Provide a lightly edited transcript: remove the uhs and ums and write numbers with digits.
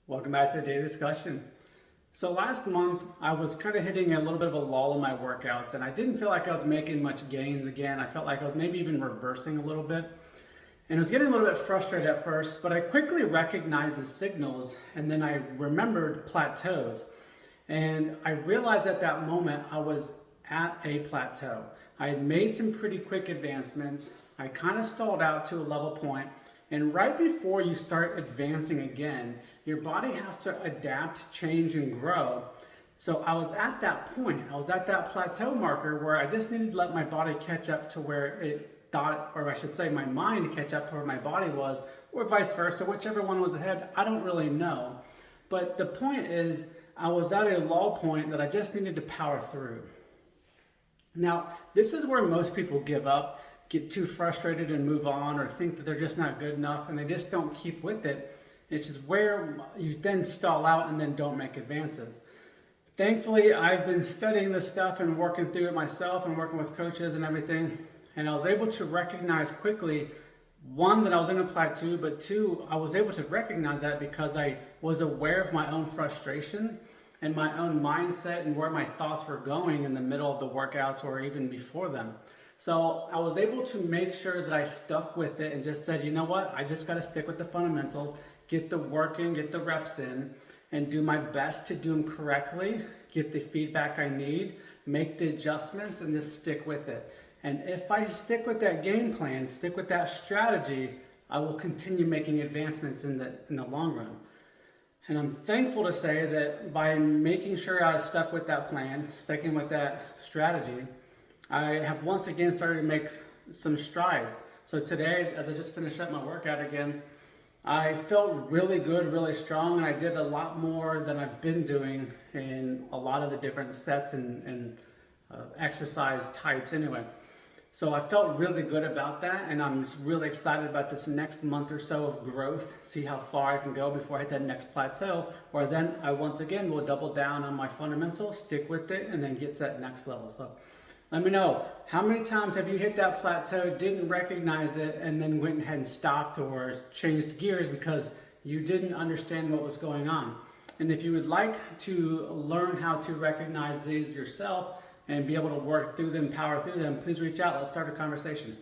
Welcome back to the daily discussion. So last month I was kind of hitting a little bit of a lull in my workouts and I didn't feel like I was making much gains again. I felt like I was maybe even reversing a little bit. And I was getting a little bit frustrated at first, but I quickly recognized the signals and then I remembered plateaus. And I realized at that moment I was at a plateau. I had made some pretty quick advancements. I kind of stalled out to a level point. And right before you start advancing again, your body has to adapt, change, and grow. So I was at that point. I was at that plateau marker where I just needed to let my body catch up to where it thought, or I should say my mind catch up to where my body was, or vice versa, whichever one was ahead, I don't really know. But the point is, I was at a lull point that I just needed to power through. Now, this is where most people give up, get too frustrated and move on, or think that they're just not good enough and they just don't keep with it. It's just where you then stall out and then don't make advances. Thankfully, I've been studying this stuff and working through it myself and working with coaches and everything. And I was able to recognize quickly, one, that I was in a plateau, but two, I was able to recognize that because I was aware of my own frustration and my own mindset and where my thoughts were going in the middle of the workouts or even before them. So I was able to make sure that I stuck with it and just said, you know what, I just got to stick with the fundamentals, get the work in, get the reps in, and do my best to do them correctly, get the feedback I need, make the adjustments, and just stick with it. And if I stick with that game plan, stick with that strategy, I will continue making advancements in the long run. And I'm thankful to say that by making sure I stuck with that plan, sticking with that strategy, I have once again started to make some strides. So today, as I just finished up my workout again, I felt really good, really strong, and I did a lot more than I've been doing in a lot of the different sets and exercise types anyway. So I felt really good about that, and I'm just really excited about this next month or so of growth, see how far I can go before I hit that next plateau, or then I once again will double down on my fundamentals, stick with it, and then get to that next level. So let me know, how many times have you hit that plateau, didn't recognize it, and then went ahead and stopped or changed gears because you didn't understand what was going on? And if you would like to learn how to recognize these yourself and be able to work through them, power through them, please reach out. Let's start a conversation.